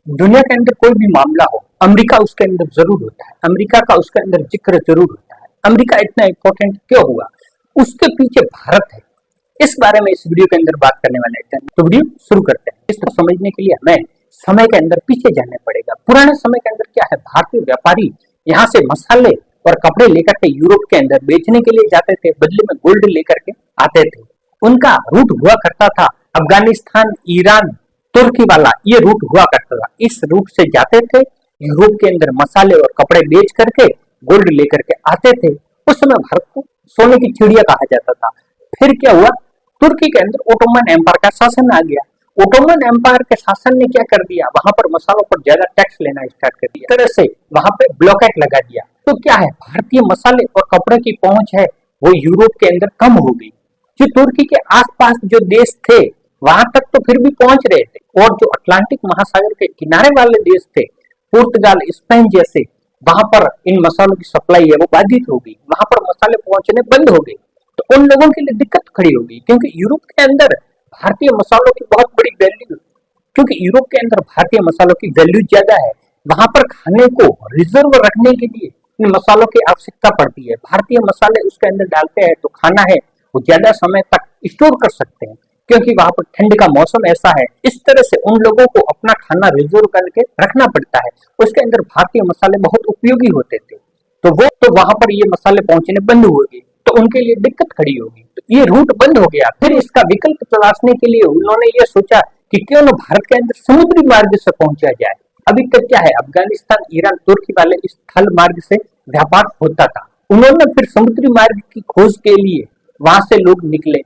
दुनिया के अंदर कोई भी मामला हो, अमेरिका उसके अंदर जरूर होता है, अमेरिका का उसके अंदर जिक्र जरूर होता है। अमेरिका इतना इंपॉर्टेंट क्यों हुआ, उसके पीछे भारत है। इस बारे में इस वीडियो के अंदर बात करने वाले हैं, तो वीडियो शुरू करते हैं। इसको समझने के लिए हमें समय के अंदर पीछे जाने पड़ेगा। पुराने समय के अंदर क्या है, भारतीय व्यापारी यहाँ से मसाले और कपड़े लेकर के यूरोप के अंदर बेचने के लिए जाते थे, बदले में गोल्ड लेकर के आते थे। उनका रूट हुआ करता था अफगानिस्तान, ईरान, तुर्की वाला, ये रूट हुआ करता था। इस रूट से जाते थे यूरोप के अंदर, मसाले और कपड़े बेच करके गोल्ड लेकर के आते थे। उस समय भारत को सोने की चिड़िया कहा जाता था। फिर क्या हुआ, तुर्की के अंदर ओटोमन एम्पायर का शासन आ गया। ओटोमन एम्पायर के शासन ने क्या कर दिया, वहां पर मसालों पर ज्यादा टैक्स लेना स्टार्ट कर दिया, तरह से वहां पे ब्लॉकेट लगा दिया। तो क्या है, भारतीय मसाले और कपड़े की पहुंच है वो यूरोप के अंदर कम हो गई। जो तुर्की के आसपास जो देश थे वहां तक तो फिर भी पहुंच रहे थे, और जो अटलांटिक महासागर के किनारे वाले देश थे, पुर्तगाल, स्पेन जैसे, वहां पर इन मसालों की सप्लाई है वो बाधित हो गई, वहां पर मसाले पहुंचने बंद हो गए। तो उन लोगों के लिए दिक्कत खड़ी हो गई, क्योंकि यूरोप के अंदर भारतीय मसालों की बहुत बड़ी वैल्यू, क्योंकि यूरोप के अंदर भारतीय मसालों की वैल्यू ज्यादा है। वहां पर खाने को रिजर्व रखने के लिए इन मसालों की आवश्यकता पड़ती है। भारतीय मसाले उसके अंदर डालते हैं तो खाना है वो ज्यादा समय तक स्टोर कर सकते हैं, क्योंकि वहां पर ठंड का मौसम ऐसा है। इस तरह से उन लोगों को अपना खाना रिजर्व करके रखना पड़ता है। उसके अंदर भारतीय मसाले बहुत उपयोगी होते थे, तो वहां पर ये मसाले पहुंचने बंद हो गए, तो उनके लिए दिक्कत खड़ी होगी। तो ये रूट बंद हो गया। फिर इसका विकल्प तलाशने के लिए उन्होंने ये सोचा कि क्यों न भारत के अंदर समुद्री मार्ग से पहुंचा जाए। अभी तक क्या है, अफगानिस्तान, ईरान, तुर्की वाले इस थल मार्ग से व्यापार होता था। उन्होंने फिर समुद्री मार्ग की खोज के लिए वहां से लोग निकले,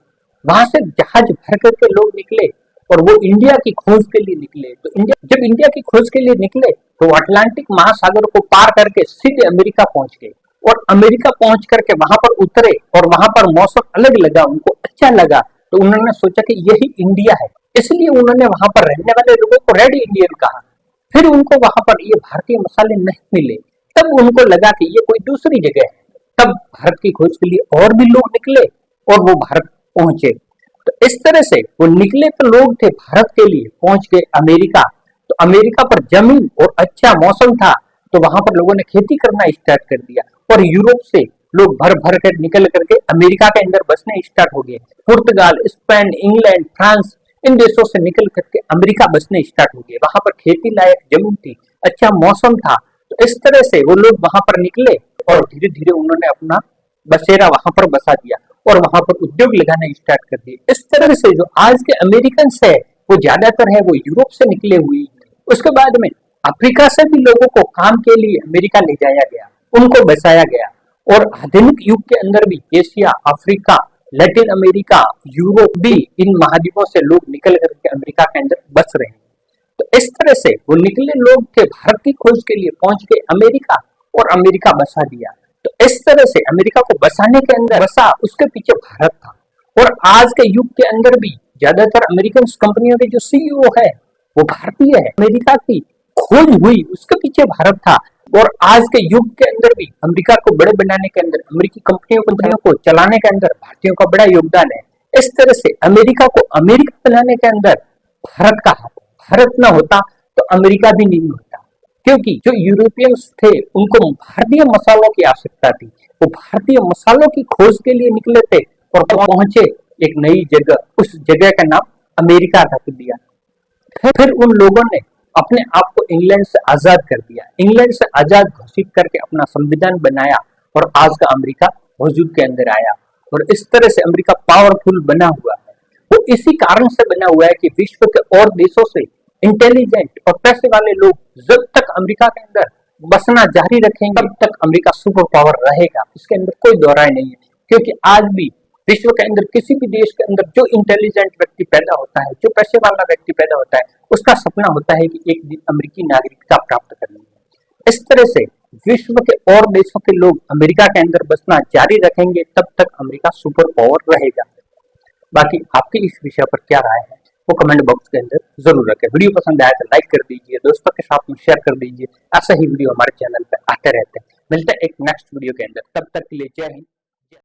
वहां से जहाज भर करके लोग निकले और वो इंडिया की खोज के लिए निकले। तो जब इंडिया की खोज के लिए निकले तो अटलांटिक महासागर को पार करके सीधे अमेरिका पहुंच गए, और अमेरिका पहुंच करके वहां पर उतरे और वहां पर मौसम अलग लगा, उनको अच्छा लगा। तो उन्होंने सोचा कि यही इंडिया है, इसलिए उन्होंने वहां पर रहने वाले लोगों को रेड इंडियन कहा। फिर उनको वहां पर ये भारतीय मसाले नहीं मिले, तब उनको लगा कि ये कोई दूसरी जगह है। तब भारत की खोज के लिए और भी लोग निकले और वो भारत पहुंचे। तो इस तरह से वो निकले तो लोग थे भारत के लिए, पहुंच गए अमेरिका। तो अमेरिका पर जमीन और अच्छा मौसम था, तो वहां पर लोगों ने खेती करना स्टार्ट कर दिया, और यूरोप से लोग भर भर कर निकल करके अमेरिका के अंदर बसने स्टार्ट हो गए। पुर्तगाल, स्पेन, इंग्लैंड, फ्रांस, इन देशों से निकल करके अमेरिका बसने स्टार्ट हो गए। वहां पर खेती लायक जमीन थी, अच्छा मौसम था। तो इस तरह से वो लोग वहां पर निकले और धीरे धीरे उन्होंने अपना बसेरा वहां पर बसा दिया और वहां पर उद्योग लगाना स्टार्ट कर दिए। इस तरह से जो आज के अमेरिकन है वो ज्यादातर है वो यूरोप से निकले हुए। उसके बाद में अफ्रीका से भी लोगों को काम के लिए अमेरिका ले जाया गया, उनको बसाया गया। और आधुनिक युग के अंदर भी Asia, Africa, Latin America, Europe भी, इन महाद्वीपों से लोग निकल करके अमेरिका के अंदर बस रहे हैं। तो इस तरह से वो निकले लोग थे, भारत की खोज के लिए पहुंच गए अमेरिका और अमेरिका बसा दिया। तो इस तरह से अमेरिका को बसाने के अंदर बसा, उसके पीछे भारत था। और आज के युग के अंदर भी ज्यादातर अमेरिकन कंपनियों के जो सीईओ है वो भारतीय है। अमेरिका की खोज हुई उसके पीछे भारत था। और आज के युग के अंदर भी अमेरिका को बड़े बनाने के अंदर, अमेरिकी कंपनियों को चलाने के अंदर भारतीयों का बड़ा योगदान है। इस तरह से अमेरिका को अमेरिका बनाने के अंदर भारत का हाथ। भारत न होता तो अमेरिका भी नहीं होता, क्योंकि जो यूरोपियंस थे उनको भारतीय मसालों की आवश्यकता थी। वो भारतीय मसालों की खोज के लिए निकले थे और पहुंचे एक नई जगह, उस जगह का नाम अमेरिका रख दिया। फिर उन लोगों ने अपने आप को इंग्लैंड से आजाद कर दिया, इंग्लैंड से आजाद घोषित करके अपना संविधान बनाया, और आज का अमेरिका वजूद के अंदर आया। और इस तरह से अमेरिका पावरफुल बना हुआ है। वो इसी कारण से बना हुआ है कि विश्व के और देशों से इंटेलिजेंट और पैसे वाले लोग जब तक अमेरिका के अंदर बसना जारी रखेंगे तब तक अमेरिका सुपर पावर रहेगा। इसके अंदर कोई दोहराई नहीं है, क्योंकि आज भी विश्व के अंदर किसी भी देश के अंदर जो इंटेलिजेंट व्यक्ति पैदा होता है, जो पैसे वाला व्यक्ति पैदा होता है, उसका सपना होता है कि एक दिन अमेरिकी नागरिकता प्राप्त करनी है। इस तरह से विश्व के और देशों के लोग अमेरिका के अंदर बसना जारी रखेंगे तब तक अमेरिका सुपर पावर रहेगा। बाकी आपकी इस विषय पर क्या राय है वो कमेंट बॉक्स के अंदर जरूर रखें। वीडियो पसंद आया तो लाइक कर दीजिए, दोस्तों के साथ में शेयर कर दीजिए। ऐसा ही वीडियो हमारे चैनल पर आते रहते हैं। मिलते हैं एक नेक्स्ट वीडियो के अंदर, तब तक के लिए जय हिंद।